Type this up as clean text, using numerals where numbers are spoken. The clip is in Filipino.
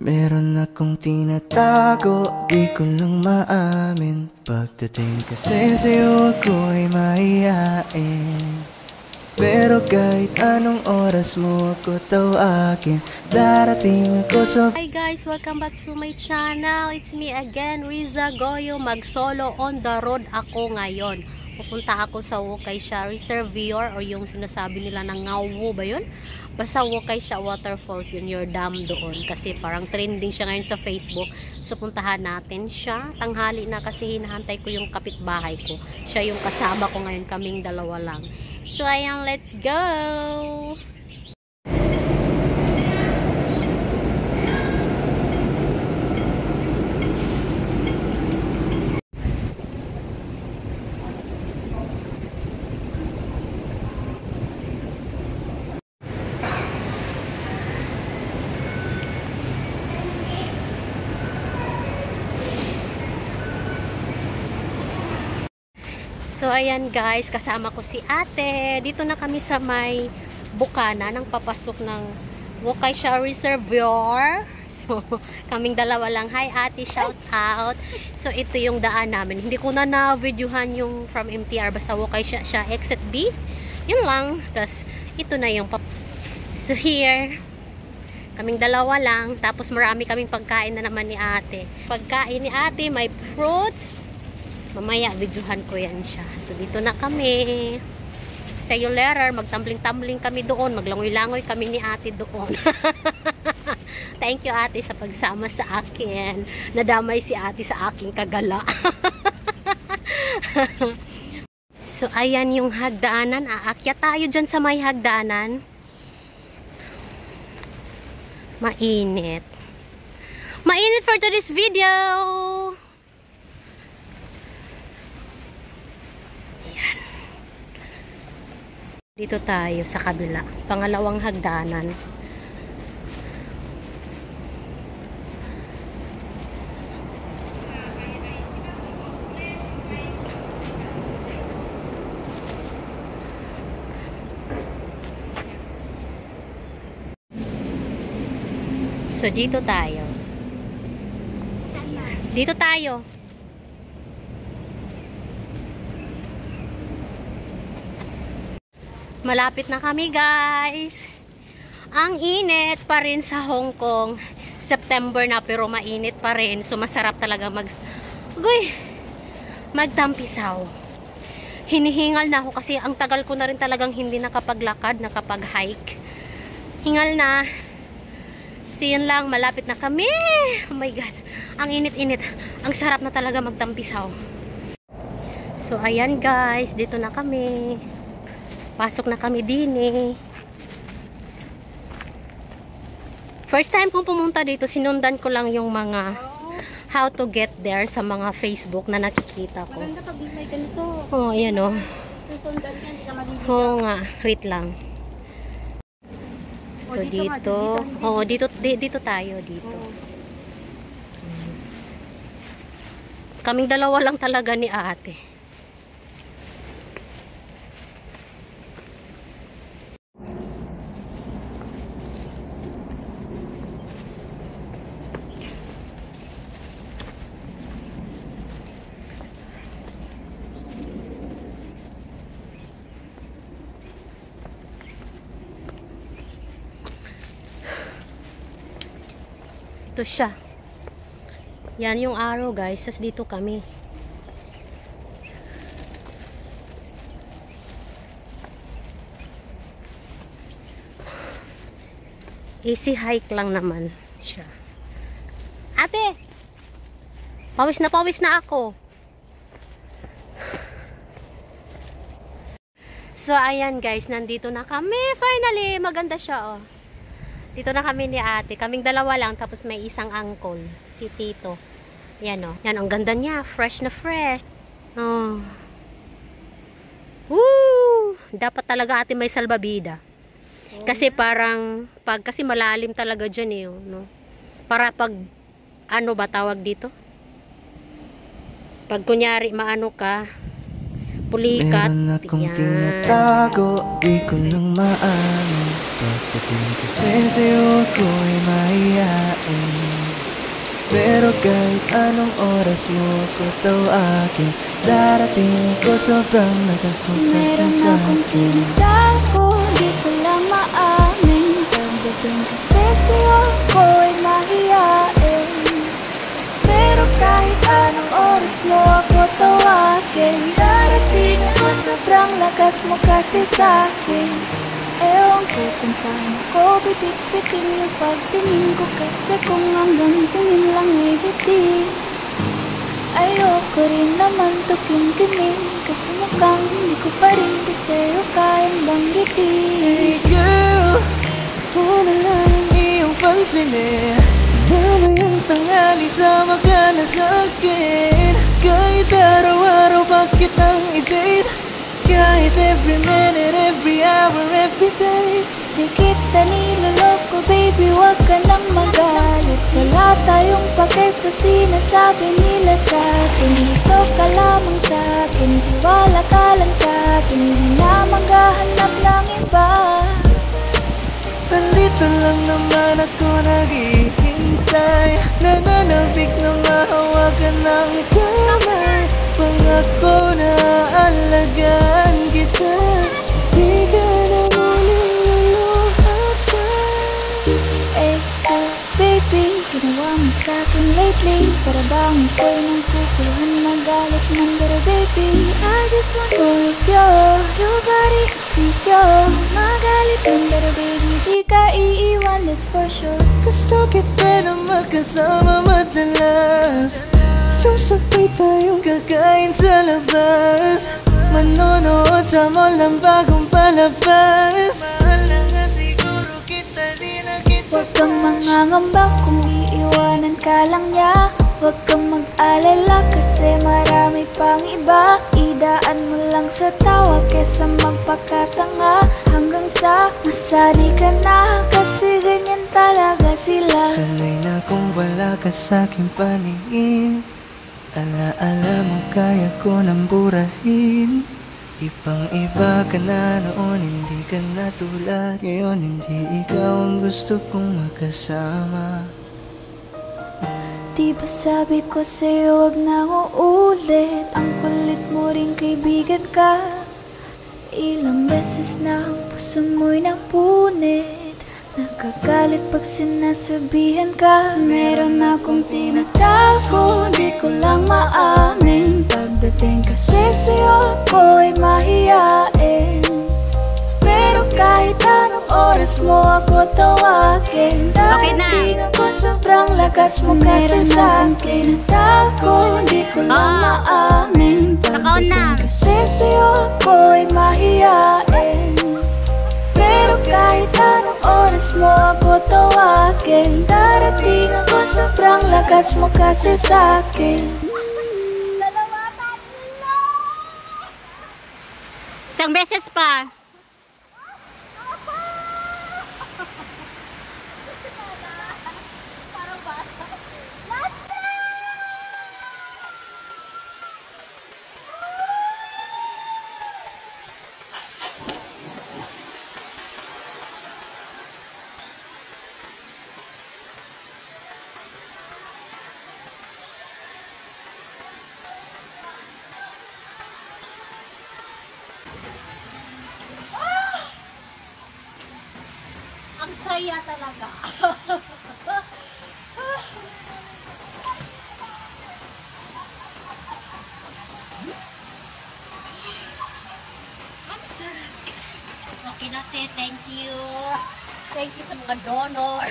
Meron akong tinatago, di ko lang maamin. Pagdating kasi sa'yo ako'y mahihain. Pero kahit anong oras mo ako tawagin, darating ako sa... Hi guys! Welcome back to my channel. It's me again, Riza Goyo. Mag-solo on the road ako ngayon. Pupunta ako sa Wokaisha Reservoir or yung sinasabi nila ng Ngawo ba yun? Basta Wokaisha Waterfalls yun, your dam doon. Kasi parang trending siya ngayon sa Facebook. So puntahan natin siya. Tanghali na kasi hinahantay ko yung kapitbahay ko. Siya yung kasama ko ngayon, kaming dalawa lang. So ayan, let's go! So ayan guys, kasama ko si ate. Dito na kami sa may bukana ng papasok ng Wokaisha Reservoir. So kaming dalawa lang. Hi ate, shout out. So ito yung daan namin. Hindi ko na videohan yung from MTR, basta Wokaisha siya, exit B. Yun lang. Tapos ito na yung so here kaming dalawa lang. Tapos marami kaming pagkain na naman ni ate. Pagkain ni ate, may fruits. Mamaya, videohan ko yan siya. So, dito na kami. See you later. Magtambling-tambling kami doon. Maglangoy-langoy kami ni ate doon. Thank you, ate, sa pagsama sa akin. Nadamay si ate sa aking kagala. So, ayan yung hagdanan. Aakyat tayo dyan sa may hagdanan. Mainit. Mainit for today's video. Dito tayo sa kabila, pangalawang hagdanan. So dito tayo. Dito tayo. Malapit na kami guys. Ang init pa rin sa Hong Kong. September na pero mainit pa rin. So masarap talaga magtampisaw. Hinihingal na ako kasi ang tagal ko na rin talagang hindi nakapaglakad, nakapag-hike. Hingal na. Siyan lang, malapit na kami. Oh my God. Ang init-init. Ang sarap na talaga magtampisaw. So ayan guys, dito na kami. Pasok na kami din eh. First time kong pumunta dito, sinundan ko lang yung mga how to get there sa mga Facebook na nakikita ko. Maganda pag may ganito. Oh, ayan oh. Susundan ka, hindi ka maliligaw. Oo nga, wait lang. So dito, oh, dito tayo dito. Kaming dalawa lang talaga ni ate. Ito siya. Yan yung arrow guys. Tapos dito kami. Easy hike lang naman siya. Ate! Pawis na ako. So ayan guys. Nandito na kami. Finally. Maganda siya oh. Dito na kami ni ate. Kaming dalawa lang. Tapos may isang uncle. Si Tito. Yan o. Yan. Ang ganda niya. Fresh na fresh. Oh. Woo! Dapat talaga ate may salbabida. Kasi parang, kasi malalim talaga dyan eh. No? Para pag, ano ba tawag dito? Pag kunyari maano ka, pulikat. Meron akong tinatago, di ko lang maamin. Pagdating kasi sa'yo ako'y mahihain. Pero kahit anong oras mo ako tawagin, darating ko, sobrang lakas mo kasi Meron sa akong akin. tinatago, di ko lang maamin. Pagdating kasi sa'yo ko ay mahiyain. Pero kahit anong oras mo ako tawagin, darating ako, sobrang lakas mo kasi sa'kin. Ewan ko kung paano ko bibit-bitin yung pagtingin ko, kasi kung hanggang tingin lang ay bitin. Ayoko rin naman to kimkimin, kasi mukhang hindi ko pa rin kasi kayang banggitin. Hey girl, ako na lang ang iyong pansinin. Mamayang tanghali, sama ka na sa'kin. Kahit araw-araw pa kitang i-date, kahit every minute, every hour, every day. Di kita niloloko, baby, wag ka nang magalit. Wala tayong pake sa sinasabi nila sa'tin. Dito ka lamang sa'kin, tiwala ka lang sa'kin. Hindi na maghahanap ng iba. Nandito lang naman ako naghihintay, nananabik na mahawakan ng kamay. Pangako na alagaan kita, di ka na muling luluhapan. Eh, baby, ginawa mo sa'kin lately, para bang ako'y nang kukuluhan, magalit man. Pero baby, I just want more of you. Your body is with you. Magalit man, pero baby, di ka iiwan, that's for sure. Gusto kita na makasama madalas, yung sabay tayong kakain sa labas, manonood sa mall ng bagong palabas. Mahal na nga siguro kita, di na kita. Huwag kang mangangamba kung iiwanan ka lang niya. Huwag kang mag-alala kasi marami pang iba. Idaan mo lang sa tawa kesa magpakatanga, hanggang sa masani ka na, kasi ganyan talaga sila. Sanay na kung wala ka sa'king paningin, alaala mo kaya ko nang burahin. Ibang iba ka na noon, hindi ka na tulad ngayon. Hindi ikaw ang gusto kong makasama. Di ba sabi ko sa'yo wag na uulit? Ang kulit mo rin, kaibigan ka. Ilang beses na ang puso mo'y napunit, nakagalit pag sinasabihan ka. Meron akong tinatago, di ko lang maamin. Pagdating kasi sa'yo ako'y mahiyain. Pero kahit anong oras mo ako tawagin, darating ako, sobrang lakas mo kasi sa'kin. Tinatago, di ko lang maamin. Pagdating kasi sa'yo ako'y mahiyain. Pero kahit anong oras mo ako tawagin, darating ako, sobrang lakas mo kasi sa'kin. Isang beses pa. Ang saya talaga. Okay na, thank you. Thank you sa mga donor.